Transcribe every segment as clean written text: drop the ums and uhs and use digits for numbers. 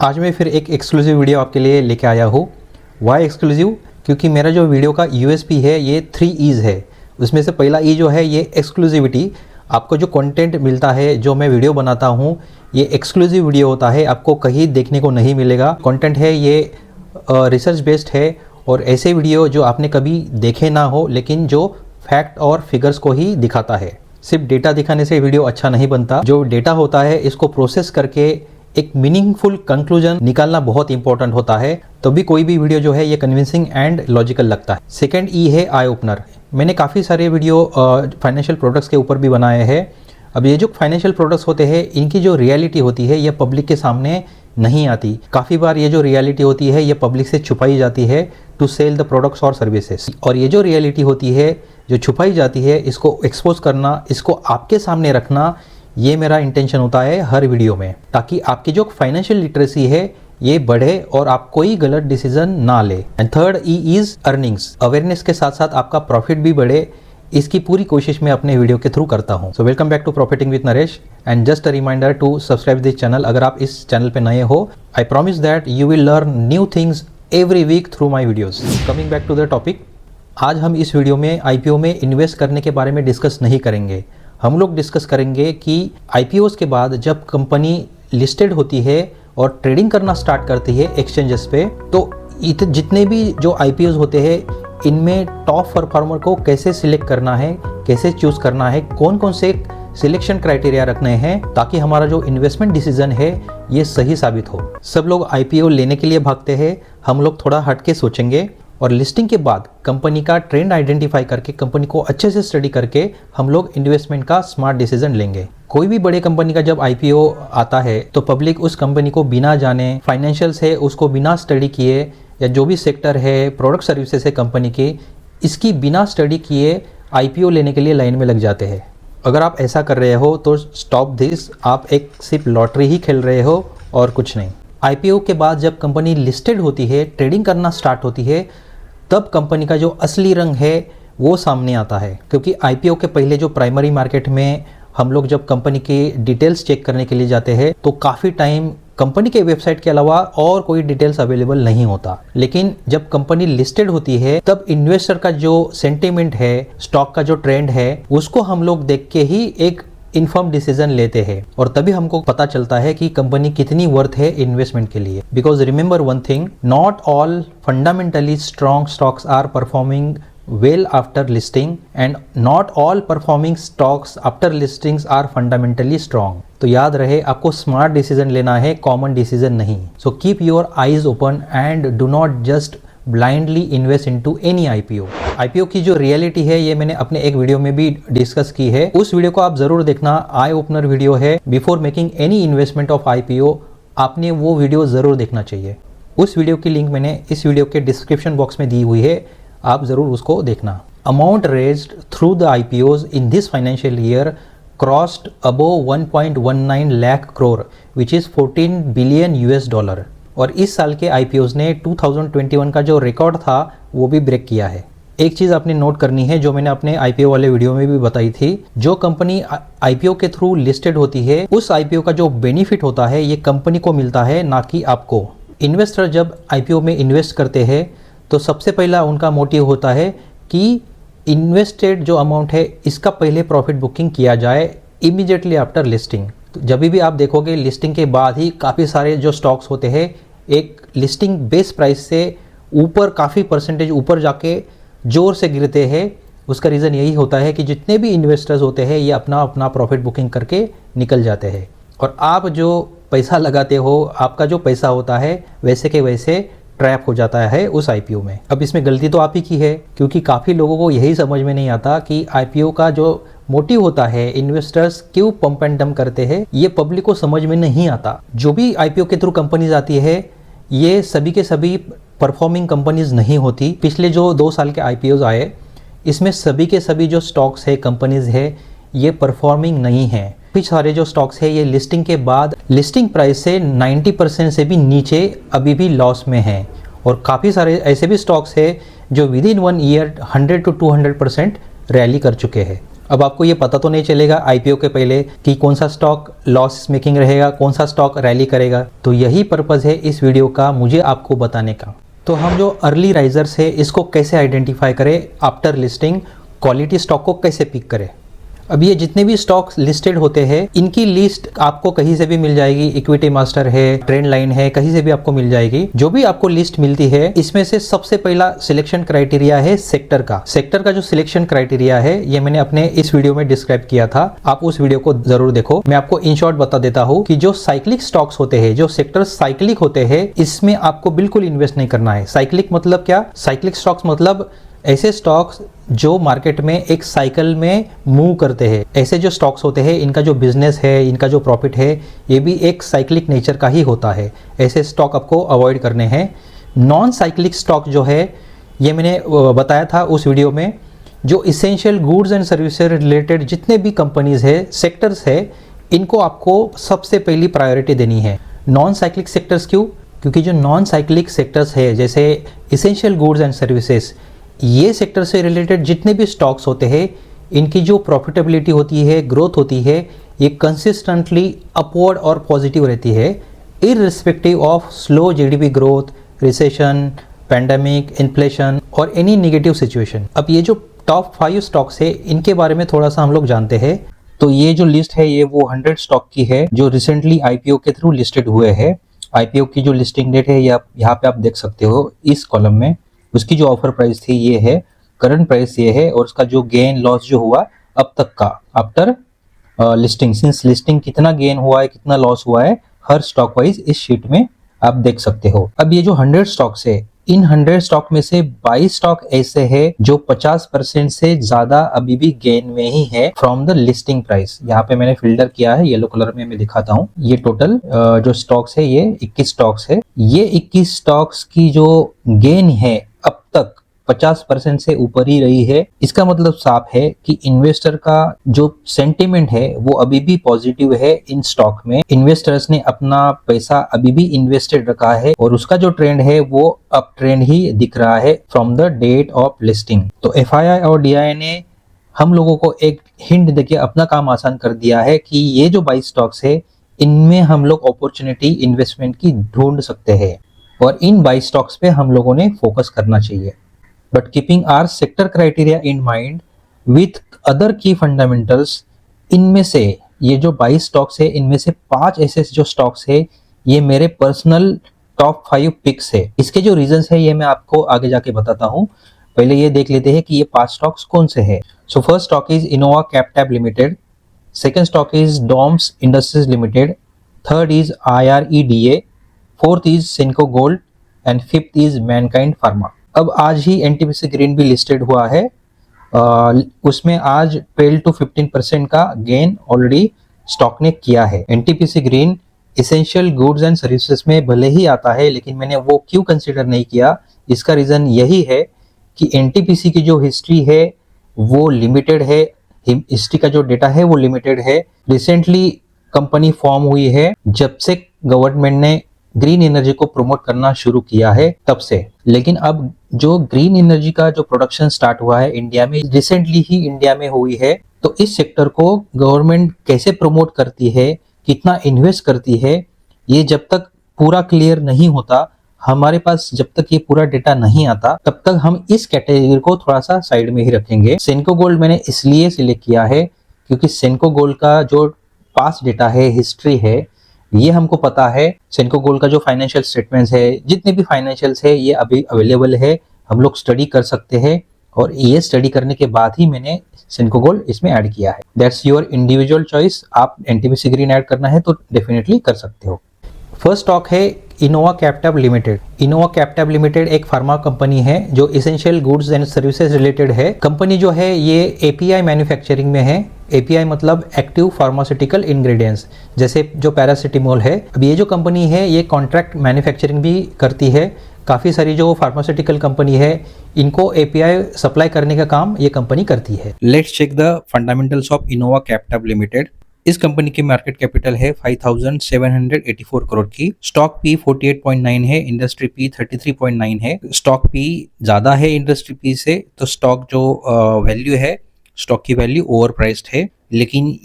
आज मैं फिर एक एक्सक्लूसिव वीडियो आपके लिए लेके आया हूँ। Why exclusive? क्योंकि मेरा जो वीडियो का यूएसपी है ये 3 E's है। उसमें से पहला ई जो है ये एक्सक्लूसिविटी। आपको जो कंटेंट मिलता है, जो मैं वीडियो बनाता हूँ, ये एक्सक्लूसिव वीडियो होता है, आपको कहीं देखने को नहीं मिलेगा। कंटेंट है ये रिसर्च बेस्ड है और ऐसे वीडियो जो आपने कभी देखे ना हो, लेकिन जो फैक्ट और फिगर्स को ही दिखाता है। सिर्फ डेटा दिखाने से वीडियो अच्छा नहीं बनता। जो डेटा होता है इसको प्रोसेस करके एक मीनिंगफुल कंक्लूजन निकालना बहुत इंपॉर्टेंट होता है, तभी कोई भी वीडियो जो है ये कन्विंसिंग एंड लॉजिकल लगता है। सेकंड ई है आई ओपनर। मैंने काफ़ी सारे वीडियो फाइनेंशियल प्रोडक्ट्स के ऊपर भी बनाए हैं। अब ये जो फाइनेंशियल प्रोडक्ट्स होते हैं इनकी जो रियलिटी होती है ये पब्लिक के सामने नहीं आती। काफ़ी बार ये जो रियलिटी होती है ये पब्लिक से छुपाई जाती है टू सेल द प्रोडक्ट्स और सर्विसेज। और ये जो रियलिटी होती है जो छुपाई जाती है इसको एक्सपोज करना, इसको आपके सामने रखना, ये मेरा इंटेंशन होता है हर वीडियो में, ताकि आपकी जो फाइनेंशियल लिटरेसी है ये बढ़े और आप कोई गलत डिसीजन ना ले। And third E is earnings. Awareness के साथ साथ आपका प्रॉफिट भी बढ़े, इसकी पूरी कोशिश मैं अपने वीडियो के थ्रू करता हूं। So welcome back to profiting with Naresh and just a reminder to subscribe this channel. अगर आप इस चैनल पे नए हो, I promise that you will learn new things every week through my videos. Coming back to the topic, आज हम इस video में आईपीओ में इन्वेस्ट करने के बारे में डिस्कस नहीं करेंगे। हम लोग डिस्कस करेंगे कि आईपीओस के बाद जब कंपनी लिस्टेड होती है और ट्रेडिंग करना स्टार्ट करती है एक्सचेंजेस पे, तो जितने भी जो आईपीओस होते हैं इनमें टॉप परफॉर्मर को कैसे सिलेक्ट करना है, कैसे चूज करना है, कौन कौन से सिलेक्शन क्राइटेरिया रखने हैं, ताकि हमारा जो इन्वेस्टमेंट डिसीजन है ये सही साबित हो। सब लोग आईपीओ लेने के लिए भागते हैं, हम लोग थोड़ा हट के सोचेंगे और लिस्टिंग के बाद कंपनी का ट्रेंड आइडेंटिफाई करके, कंपनी को अच्छे से स्टडी करके हम लोग इन्वेस्टमेंट का स्मार्ट डिसीजन लेंगे। कोई भी बड़े कंपनी का जब आईपीओ आता है तो पब्लिक उस कंपनी को बिना जाने, फाइनेंशियल्स है उसको बिना स्टडी किए, या जो भी सेक्टर है, प्रोडक्ट सर्विसेज है कंपनी के, इसकी बिना स्टडी किए आईपीओ लेने के लिए लाइन में लग जाते हैं। अगर आप ऐसा कर रहे हो तो स्टॉप दिस। आप एक सिर्फ लॉटरी ही खेल रहे हो और कुछ नहीं। आईपीओ के बाद जब कंपनी लिस्टेड होती है, ट्रेडिंग करना स्टार्ट होती है, तब कंपनी का जो असली रंग है वो सामने आता है। क्योंकि आईपीओ के पहले जो प्राइमरी मार्केट में हम लोग जब कंपनी के डिटेल्स चेक करने के लिए जाते हैं तो काफ़ी टाइम कंपनी के वेबसाइट के अलावा और कोई डिटेल्स अवेलेबल नहीं होता। लेकिन जब कंपनी लिस्टेड होती है तब इन्वेस्टर का जो सेंटिमेंट है, स्टॉक का जो ट्रेंड है, उसको हम लोग देख के ही एक इन्फॉर्म डिसीजन लेते हैं और तभी हमको पता चलता है कि कंपनी कितनी वर्थ है इन्वेस्टमेंट के लिए। Because remember one thing, not all fundamentally strong stocks are performing well after listing and not all performing stocks after listings are fundamentally strong। तो याद रहे, आपको स्मार्ट डिसीजन लेना है, कॉमन डिसीजन नहीं। So keep your eyes open and do not just blindly invest into any IPO. IPO की जो reality है ये मैंने अपने एक वीडियो में भी डिस्कस की है, उस वीडियो को आप जरूर देखना। आई ओपनर वीडियो है, before making any investment of IPO. आपने वो वीडियो जरूर देखना चाहिए। उस वीडियो की लिंक मैंने इस वीडियो के डिस्क्रिप्शन बॉक्स में दी हुई है, आप जरूर उसको देखना। Amount raised through the IPOs in this financial year crossed above 1.19 lakh crore which is 14 billion $। और इस साल के आईपीओज ने 2021 का जो रिकॉर्ड था वो भी ब्रेक किया है। एक चीज़ आपने नोट करनी है जो मैंने अपने आईपीओ वाले वीडियो में भी बताई थी, जो कंपनी आईपीओ के थ्रू लिस्टेड होती है उस आईपीओ का जो बेनिफिट होता है ये कंपनी को मिलता है, ना कि आपको। इन्वेस्टर जब आईपीओ में इन्वेस्ट करते हैं तो सबसे पहला उनका मोटिव होता है कि इन्वेस्टेड जो अमाउंट है इसका पहले प्रॉफिट बुकिंग किया जाए इमीडिएटली आफ्टर लिस्टिंग। तो जब भी आप देखोगे लिस्टिंग के बाद ही काफ़ी सारे जो स्टॉक्स होते हैं एक लिस्टिंग बेस प्राइस से ऊपर काफ़ी परसेंटेज ऊपर जाके जोर से गिरते हैं। उसका रीज़न यही होता है कि जितने भी इन्वेस्टर्स होते हैं ये अपना अपना प्रॉफिट बुकिंग करके निकल जाते हैं और आप जो पैसा लगाते हो, आपका जो पैसा होता है वैसे के वैसे ट्रैप हो जाता है उस आईपीओ में। अब इसमें गलती तो आप ही की है, क्योंकि काफ़ी लोगों को यही समझ में नहीं आता कि आईपीओ का जो मोटिव होता है, इन्वेस्टर्स क्यों पंप एंड डंप करते हैं, ये पब्लिक को समझ में नहीं आता। जो भी आईपीओ के थ्रू कंपनीज आती है ये सभी के सभी परफॉर्मिंग कंपनीज नहीं होती। पिछले जो 2 साल के आईपीओज आए इसमें सभी के सभी जो स्टॉक्स है, कंपनीज है, ये परफॉर्मिंग नहीं है। कुछ सारे जो स्टॉक्स है ये लिस्टिंग के बाद लिस्टिंग प्राइस से 90% से भी नीचे अभी भी लॉस में हैं और काफ़ी सारे ऐसे भी स्टॉक्स है जो with in 1 year 100 to 200% rally कर चुके हैं। अब आपको ये पता तो नहीं चलेगा आईपीओ के पहले कि कौन सा स्टॉक लॉस मेकिंग रहेगा, कौन सा स्टॉक रैली करेगा। तो यही पर्पज़ है इस वीडियो का, मुझे आपको बताने का। तो हम जो अर्ली राइजर्स है इसको कैसे आइडेंटिफाई करें, आफ्टर लिस्टिंग क्वालिटी स्टॉक को कैसे पिक करें। अब ये जितने भी स्टॉक्स लिस्टेड होते हैं इनकी लिस्ट आपको कहीं से भी मिल जाएगी, इक्विटी मास्टर है, ट्रेंड लाइन है, कहीं से भी आपको मिल जाएगी। जो भी आपको लिस्ट मिलती है इसमें से सबसे पहला सिलेक्शन क्राइटेरिया है सेक्टर का। सेक्टर का जो सिलेक्शन क्राइटेरिया है ये मैंने अपने इस वीडियो में डिस्क्राइब किया था, आप उस वीडियो को जरूर देखो। मैं आपको इन शॉर्ट बता देता हूँ कि जो साइक्लिक स्टॉक्स होते हैं, जो सेक्टर साइक्लिक होते हैं, इसमें आपको बिल्कुल इन्वेस्ट नहीं करना है। साइक्लिक मतलब क्या? साइक्लिक स्टॉक्स मतलब ऐसे स्टॉक्स जो मार्केट में एक साइकिल में मूव करते हैं। ऐसे जो स्टॉक्स होते हैं इनका जो बिजनेस है, इनका जो प्रॉफिट है, ये भी एक साइक्लिक नेचर का ही होता है। ऐसे स्टॉक आपको अवॉइड करने हैं। नॉन साइक्लिक स्टॉक जो है ये मैंने बताया था उस वीडियो में, जो essential goods and services related जितने भी कंपनीज है, सेक्टर्स है, इनको आपको सबसे पहली प्रायोरिटी देनी है। नॉन साइक्लिक सेक्टर्स क्यों? क्योंकि जो नॉन साइक्लिक सेक्टर्स है जैसे इसेंशियल गुड्स एंड सर्विसेज, ये सेक्टर से रिलेटेड जितने भी स्टॉक्स होते हैं इनकी जो प्रॉफिटेबिलिटी होती है, ग्रोथ होती है, ये कंसिस्टेंटली अपवर्ड और पॉजिटिव रहती है, irrespective of slow GDP growth, recession, pandemic, inflation और एनी नेगेटिव सिचुएशन। अब ये जो टॉप 5 स्टॉक्स है इनके बारे में थोड़ा सा हम लोग जानते हैं। तो ये जो लिस्ट है ये वो 100 स्टॉक की है जो रिसेंटली आईपीओ के थ्रू लिस्टेड हुए हैं। आईपीओ की जो लिस्टिंग डेट है यहाँ पे आप देख सकते हो इस कॉलम में। उसकी जो ऑफर प्राइस थी ये है, करंट प्राइस ये है, और उसका जो गेन लॉस जो हुआ अब तक का आफ्टर लिस्टिंग, सिंस लिस्टिंग कितना गेन हुआ है, कितना लॉस हुआ है, हर स्टॉक वाइज इस शीट में आप देख सकते हो। अब ये जो 100 स्टॉक्स है, इन 100 स्टॉक में से 22 स्टॉक ऐसे है जो 50% से ज्यादा अभी भी गेन में ही है फ्रॉम द लिस्टिंग प्राइस। यहाँ पे मैंने फिल्टर किया है, येलो कलर में मैं दिखाता हूँ। ये टोटल जो स्टॉक्स है ये 21 स्टॉक्स है। ये 21 स्टॉक्स की जो गेन है अब तक 50% से ऊपर ही रही है। इसका मतलब साफ है कि इन्वेस्टर का जो सेंटिमेंट है वो अभी भी पॉजिटिव है इन स्टॉक में। इन्वेस्टर्स ने अपना पैसा अभी भी इन्वेस्टेड रखा है और उसका जो ट्रेंड है वो अप ट्रेंड ही दिख रहा है from the date of listing. तो एफआईआई और डीआईआई ने हम लोगों को एक हिंट देके अपना काम आसान कर दिया है कि ये जो 22 स्टॉक्स है इनमें हम लोग अपॉर्चुनिटी इन्वेस्टमेंट की ढूंढ सकते हैं और इन 22 स्टॉक्स पे हम लोगों ने फोकस करना चाहिए। But keeping our sector criteria in mind with other key fundamentals, इनमें से ये जो 22 स्टॉक्स है इनमें से 5 ऐसे जो स्टॉक्स है ये मेरे पर्सनल टॉप 5 पिक्स है। इसके जो रीजंस है ये मैं आपको आगे जाके बताता हूँ। पहले ये देख लेते हैं कि ये 5 स्टॉक्स कौन से है। So first stock is Innova capital limited, second stock is DOMS industries limited, third is IREDA, fourth is Senco gold and fifth is Mankind pharma. अब आज ही एनटीपीसी ग्रीन भी लिस्टेड हुआ है। उसमें आज 12 to 15% का गेन ऑलरेडी स्टॉक ने किया है। NTPC green essential goods and services में भले ही आता है लेकिन मैंने वो क्यों कंसिडर नहीं किया, इसका रीजन यही है कि एनटीपीसी की जो हिस्ट्री है वो लिमिटेड है, हिस्ट्री का जो डेटा है वो लिमिटेड है। रिसेंटली कंपनी फॉर्म हुई है जब से गवर्नमेंट ने ग्रीन एनर्जी को प्रमोट करना शुरू किया है तब से। लेकिन अब जो ग्रीन एनर्जी का जो प्रोडक्शन स्टार्ट हुआ है इंडिया में, रिसेंटली ही इंडिया में हुई है, तो इस सेक्टर को गवर्नमेंट कैसे प्रमोट करती है, कितना इन्वेस्ट करती है, ये जब तक पूरा क्लियर नहीं होता, हमारे पास जब तक ये पूरा डेटा नहीं आता तब तक हम इस कैटेगरी को थोड़ा सा साइड में ही रखेंगे। सेनको गोल्ड मैंने इसलिए सिलेक्ट किया है क्योंकि सेनको गोल्ड का जो पास्ट डेटा है, हिस्ट्री है, ये हमको पता है। सेनको गोल्ड का जो फाइनेंशियल स्टेटमेंट्स है, जितने भी फाइनेंशियल्स है, ये अभी अवेलेबल है, हम लोग स्टडी कर सकते हैं और ये स्टडी करने के बाद ही मैंने सेनको गोल्ड इसमें ऐड किया है। That's your individual choice. आप एनटीपीसी ग्रीन ऐड करना है तो डेफिनेटली कर सकते हो। फर्स्ट स्टॉक है Innova capital limited. Innova capital limited एक फार्मा कंपनी है जो essential goods and services related है। कंपनी जो है ये एपीआई मैन्युफैक्चरिंग में है। एपीआई मतलब एक्टिव फार्मास्यूटिकल इंग्रेडिएंट्स, जैसे जो पैरासिटामोल है। अब ये जो कंपनी है ये कॉन्ट्रैक्ट मैन्युफैक्चरिंग भी करती है। काफ़ी सारी जो फार्मास्यूटिकल कंपनी है इनको एपीआई सप्लाई करने का काम ये कंपनी करती है। Let's check the fundamentals of Innova capital limited. इस कंपनी की मार्केट कैपिटल है 5,784 करोड़ की। स्टॉक पी 48.9 है, इंडस्ट्री पी 33.9 है। स्टॉक पी ज़्यादा है इंडस्ट्री पी से, तो स्टॉक जो वैल्यू है स्टॉक की वैल्यू ओवर प्राइस्ड है, लेकिन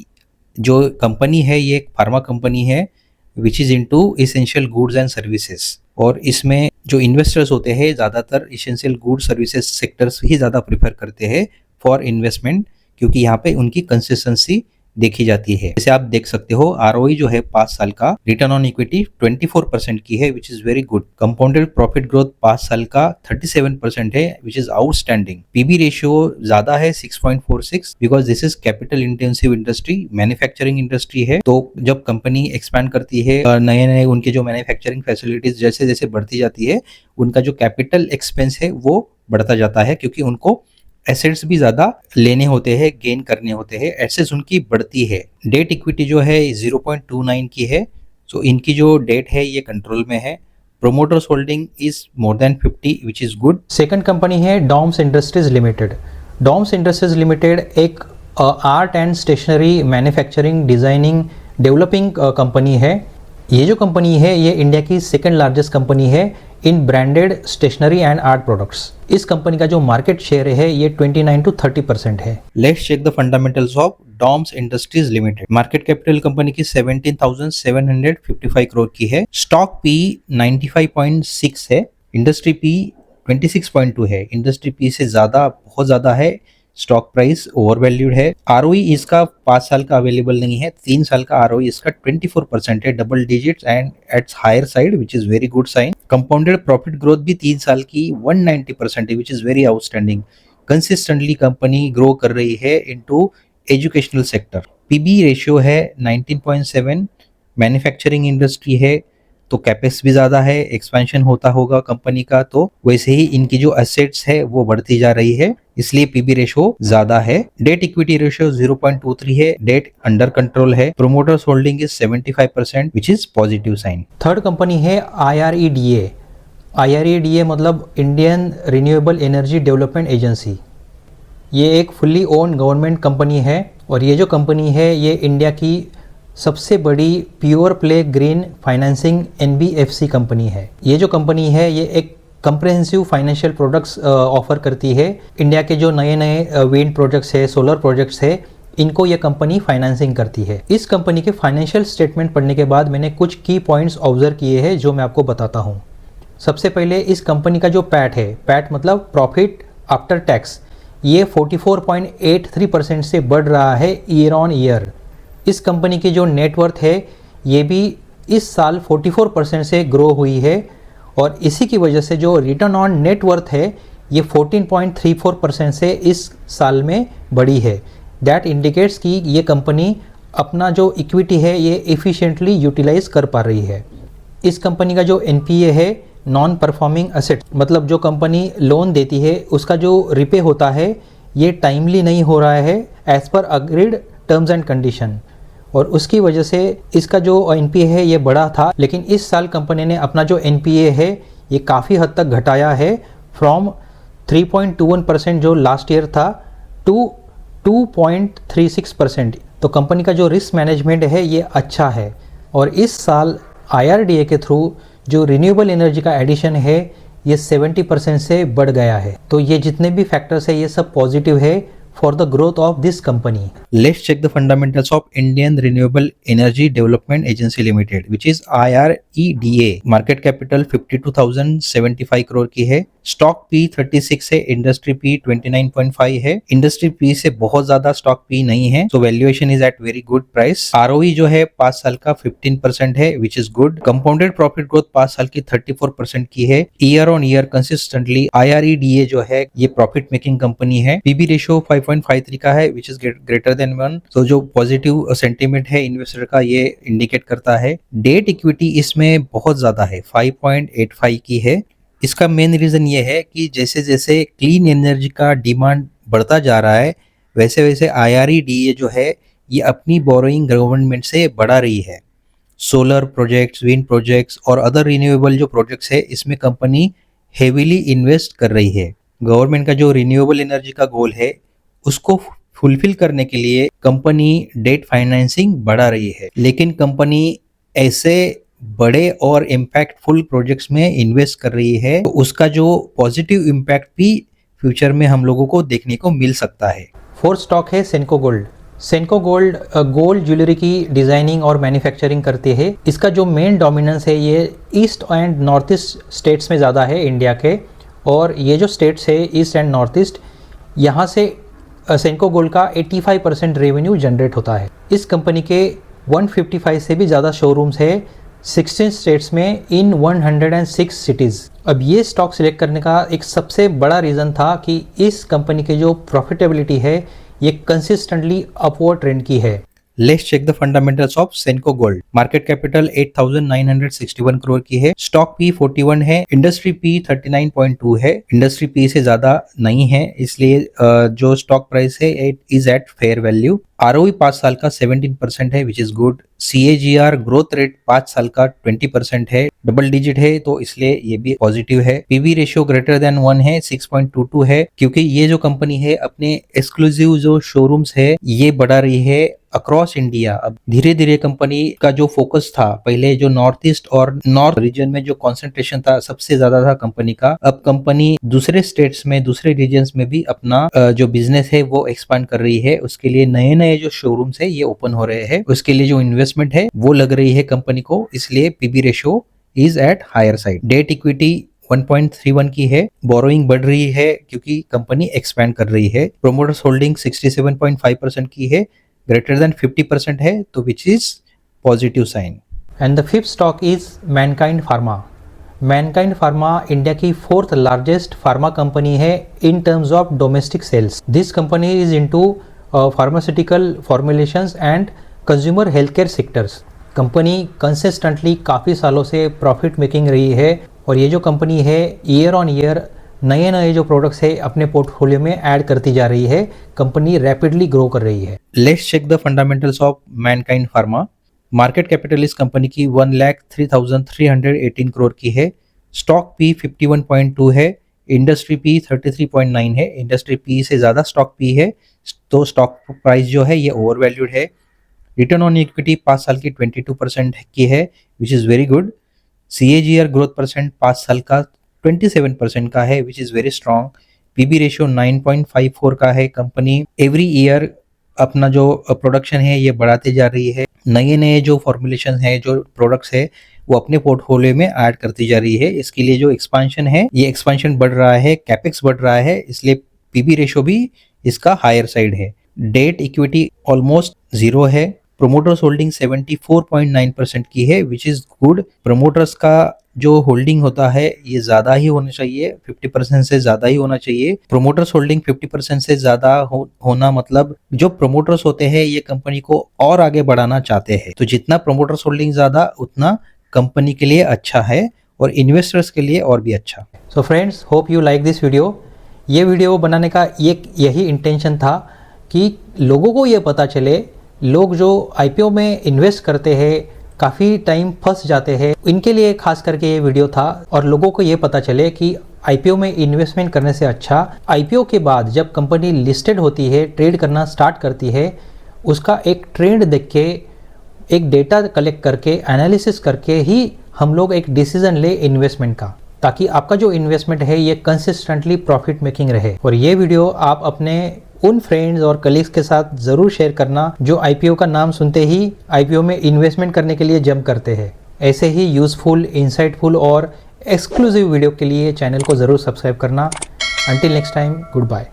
जो कंपनी है ये एक फार्मा कंपनी है which is into essential goods and services, और इसमें जो इन्वेस्टर्स होते हैं ज़्यादातर एसेंशियल गुड्स सर्विसेज सेक्टर्स ही ज़्यादा प्रेफर करते हैं फॉर इन्वेस्टमेंट, क्योंकि यहाँ पे उनकी कंसिस्टेंसी देखी जाती है। जैसे आप देख सकते हो आरओई जो है 5 साल का रिटर्न ऑन इक्विटी 24% की है which is very good. Compounded profit growth 5 साल का 37% है which is outstanding. PB ratio ज्यादा है 6.46 because this is capital intensive industry, manufacturing industry है। तो जब कंपनी एक्सपैंड करती है, नए नए उनके जो मैन्युफैक्चरिंग फैसिलिटीज जैसे जैसे बढ़ती जाती है, उनका जो कैपिटल एक्सपेंस है वो बढ़ता जाता है, क्योंकि उनको एसेट्स भी ज्यादा लेने होते हैं, गेन करने होते हैं, एसेट्स उनकी बढ़ती है। डेट इक्विटी जो है 0.29 की है, सो इनकी जो डेट है ये कंट्रोल में है। Promoters holding is more than 50 which is good. Second company है Doms industries limited. Doms industries limited एक art and stationery manufacturing, designing, developing company है। ये जो कंपनी है ये इंडिया की सेकंड लार्जेस्ट कंपनी है in branded stationery and art products. इस कंपनी का जो मार्केट शेयर है ये 29 to 30% है। Let's check the fundamentals of DOMS industries limited. Market capital company की 17,755 करोड़ की है। स्टॉक पी 95.6 है। इंडस्ट्री पी 26.2 है। इंडस्ट्री पी से ज्यादा, बहुत ज्यादा है। स्टॉक प्राइस ओवर वैल्यूड है। आरओई इसका 5 साल का अवेलेबल नहीं है, 3 साल का आरओई इसका 24% है, double digits and it's higher side which is very good sign. Compounded profit growth भी 3 साल की 190% है which is very outstanding. Consistently company grow कर रही है into educational sector. PB ratio है 19.7। मैन्युफैक्चरिंग इंडस्ट्री है तो कैपेक्स भी ज्यादा है, एक्सपेंशन होता होगा कंपनी का, तो वैसे ही इनकी जो एसेट्स है वो बढ़ती जा रही है, इसलिए पीबी रेशियो ज्यादा है। डेट इक्विटी रेशियो 0.23 है। डेट अंडर कंट्रोल है। Promoters holding is 75% which is positive sign. Third company है IREDA। IREDA मतलब Indian renewable energy development agency. ये एक फुल्ली ओन गवर्नमेंट कंपनी है, और ये जो कंपनी है ये इंडिया की सबसे बड़ी pure play green financing NBFC company है। ये जो कंपनी है ये एक कंप्रहेंसिव फाइनेंशियल प्रोडक्ट्स ऑफर करती है। इंडिया के जो नए नए विंड प्रोजेक्ट्स है, सोलर प्रोजेक्ट्स है, इनको ये कंपनी फाइनेंसिंग करती है। इस कंपनी के फाइनेंशियल स्टेटमेंट पढ़ने के बाद मैंने कुछ की पॉइंट्स ऑब्जर्व किए हैं जो मैं आपको बताता हूँ। सबसे पहले इस कंपनी का जो पैट है, पैट मतलब प्रॉफिट आफ्टर टैक्स, ये 44.83% से बढ़ रहा है ईयर ऑन ईयर। इस कंपनी की जो नेटवर्थ है ये भी इस साल 44% से ग्रो हुई है, और इसी की वजह से जो रिटर्न ऑन नेटवर्थ है ये 14.34% से इस साल में बढ़ी है। दैट इंडिकेट्स कि ये कंपनी अपना जो इक्विटी है ये एफिशिएंटली यूटिलाइज कर पा रही है। इस कंपनी का जो NPA है, नॉन परफॉर्मिंग एसेट, मतलब जो कंपनी लोन देती है उसका जो रिपे होता है ये टाइमली नहीं हो रहा है as per agreed terms and condition, और उसकी वजह से इसका जो NPA है ये बढ़ा था। लेकिन इस साल कंपनी ने अपना जो NPA है ये काफ़ी हद तक घटाया है, फ्रॉम 3.21% जो लास्ट ईयर था टू 2.36%। तो कंपनी का जो रिस्क मैनेजमेंट है ये अच्छा है, और इस साल IRDA के थ्रू जो रिन्यूएबल एनर्जी का एडिशन है ये 70% से बढ़ गया है। तो ये जितने भी फैक्टर्स है ये सब पॉजिटिव है for the growth of this company. Let's check the fundamentals of Indian Renewable Energy Development Agency Limited, which is IREDA. Market capital 52,075 crore की है। स्टॉक P 36 है। इंडस्ट्री P 29.5 है। इंडस्ट्री P से बहुत ज्यादा स्टॉक P नहीं है, so valuation is at very good price. ROE जो है 5 साल का 15% है, which is good. Compounded profit growth 5 साल की 34% की है। Year on year consistently IREDA जो है ये प्रॉफिट मेकिंग कंपनी है। पीबी रेशियो 5.53 का है विच इज ग्रेटर देन 1। तो जो पॉजिटिव सेंटीमेंट है इन्वेस्टर का ये इंडिकेट करता है। डेट इक्विटी इसमें बहुत ज्यादा है, 5.85 की है। इसका मेन रीजन ये है कि जैसे जैसे क्लीन एनर्जी का डिमांड बढ़ता जा रहा है वैसे वैसे IREDA जो है ये अपनी बोरोइंग गवर्नमेंट से बढ़ा रही है। सोलर प्रोजेक्ट्स, विंड प्रोजेक्ट्स और अदर रिन्यूएबल जो प्रोजेक्ट्स है इसमें कंपनी हेवीली इन्वेस्ट कर रही है। गवर्नमेंट का जो रिन्यूएबल एनर्जी का गोल है उसको फुलफिल करने के लिए कंपनी डेट फाइनेंसिंग बढ़ा रही है, लेकिन कंपनी ऐसे बड़े और इम्पैक्टफुल प्रोजेक्ट्स में इन्वेस्ट कर रही है तो उसका जो पॉजिटिव इम्पैक्ट भी फ्यूचर में हम लोगों को देखने को मिल सकता है। फोर्थ स्टॉक है सेनको गोल्ड। सेनको गोल्ड गोल्ड ज्वेलरी की डिज़ाइनिंग और मैन्युफैक्चरिंग करती है। इसका जो मेन डोमिनेंस है ये east and north east states में ज़्यादा है इंडिया के, और ये जो स्टेट्स है ईस्ट एंड नॉर्थ ईस्ट, यहाँ से सेनको गोल्ड का 85% रेवेन्यू जनरेट होता है। इस कंपनी के 155 से भी ज़्यादा शोरूम्स है 16 स्टेट्स में इन 106 सिटीज़। अब ये स्टॉक सिलेक्ट करने का एक सबसे बड़ा रीज़न था कि इस कंपनी के जो प्रॉफिटेबिलिटी है ये कंसिस्टेंटली अपवर्ड ट्रेंड की है। Let's check the fundamentals of Senco gold. Market capital 8,961 crore की है। स्टॉक पी 41 है। इंडस्ट्री पी 39.2 है। इंडस्ट्री पी से ज्यादा नहीं है, इसलिए जो स्टॉक प्राइस है it is at fair value. ROE 5 साल का 17% है which is good. CAGR growth rate 5 साल का 20% है, डबल डिजिट है, तो इसलिए ये भी पॉजिटिव है। पीवी रेशियो ग्रेटर देन 1 है, 6.22 है, क्योंकि ये जो कंपनी है अपने एक्सक्लूसिव जो शोरूम्स है ये बढ़ा रही है अक्रॉस इंडिया। अब धीरे धीरे कंपनी का जो फोकस था, पहले जो नॉर्थ ईस्ट और नॉर्थ रीजन में जो कंसंट्रेशन था सबसे ज्यादा था कंपनी का, अब कंपनी दूसरे स्टेट्स में दूसरे रीजन्स में भी अपना जो बिजनेस है वो एक्सपांड कर रही है। उसके लिए नए नए जो शोरूम्स है ये ओपन हो रहे हैं, उसके लिए जो इन्वेस्टमेंट है वो लग रही है कंपनी को, इसलिए PB ratio is at higher side. Debt equity 1.31 की है। बोरोइंग बढ़ रही है क्योंकि कंपनी एक्सपैंड कर रही है। प्रोमोटर्स होल्डिंग 67.5% की है, ग्रेटर देन 50% है, तो which is positive sign. And the fifth stock is Mankind pharma. Mankind pharma India की 4th लार्जेस्ट फार्मा कंपनी है in terms of domestic sales. This company is into pharmaceutical formulations and consumer health care sectors. Company consistently काफ़ी सालों से profit making रही है, और ये जो कंपनी है ईयर ऑन ईयर नए नए जो प्रोडक्ट्स है अपने पोर्टफोलियो में ऐड करती जा रही है। कंपनी रैपिडली ग्रो कर रही है। Let's check the fundamentals of Mankind pharma. Market capital इस कंपनी की 1,03,318 करोड़ की है। स्टॉक पी 51.2 है। इंडस्ट्री पी 33.9 है। इंडस्ट्री पी से ज़्यादा स्टॉक पी है, तो स्टॉक प्राइस जो है ये ओवर वैल्यूड है। रिटर्न ऑन इक्विटी 5 साल की 22% की है which is very good. CAGR growth percent 5 साल का 27% का है which is very strong. PB ratio 9.54 का है। कंपनी एवरी ईयर अपना जो प्रोडक्शन है ये बढ़ाते जा रही है। नए नए जो फॉर्मुलेशन है, जो प्रोडक्ट्स है वो अपने पोर्टफोलियो में ऐड करती जा रही है। इसके लिए जो एक्सपांशन है ये एक्सपांशन बढ़ रहा है, कैपेक्स बढ़ रहा है, इसलिए पीबी रेशियो भी इसका हायर साइड है। डेट इक्विटी ऑलमोस्ट 0 है। प्रोमोटर्स होल्डिंग 74.9% की है विच इज गुड। प्रोमोटर्स का जो होल्डिंग होता है ये ज्यादा ही होना चाहिए, 50% से ज्यादा ही होना चाहिए। प्रोमोटर्स होल्डिंग 50% से ज्यादा होना मतलब जो प्रोमोटर्स होते हैं ये कंपनी को और आगे बढ़ाना चाहते हैं, तो जितना प्रोमोटर्स होल्डिंग ज्यादा उतना कंपनी के लिए अच्छा है और इन्वेस्टर्स के लिए और भी अच्छा। So friends, hope you like this video. ये वीडियो बनाने का यही इंटेंशन था कि लोगों को ये पता चले, लोग जो IPO में इन्वेस्ट करते हैं काफ़ी टाइम फंस जाते हैं, इनके लिए खास करके ये वीडियो था। और लोगों को ये पता चले कि IPO में इन्वेस्टमेंट करने से अच्छा IPO के बाद जब कंपनी लिस्टेड होती है, ट्रेड करना स्टार्ट करती है, उसका एक ट्रेंड देख के, एक डेटा कलेक्ट करके, एनालिसिस करके ही हम लोग एक डिसीजन ले इन्वेस्टमेंट का, ताकि आपका जो इन्वेस्टमेंट है ये कंसिस्टेंटली प्रॉफिट मेकिंग रहे। और ये वीडियो आप अपने उन फ्रेंड्स और कलीग्स के साथ ज़रूर शेयर करना जो IPO का नाम सुनते ही IPO में इन्वेस्टमेंट करने के लिए जंप करते हैं। ऐसे ही यूज़फुल, इंसाइटफुल और एक्सक्लूसिव वीडियो के लिए चैनल को ज़रूर सब्सक्राइब करना। Until next time, good bye.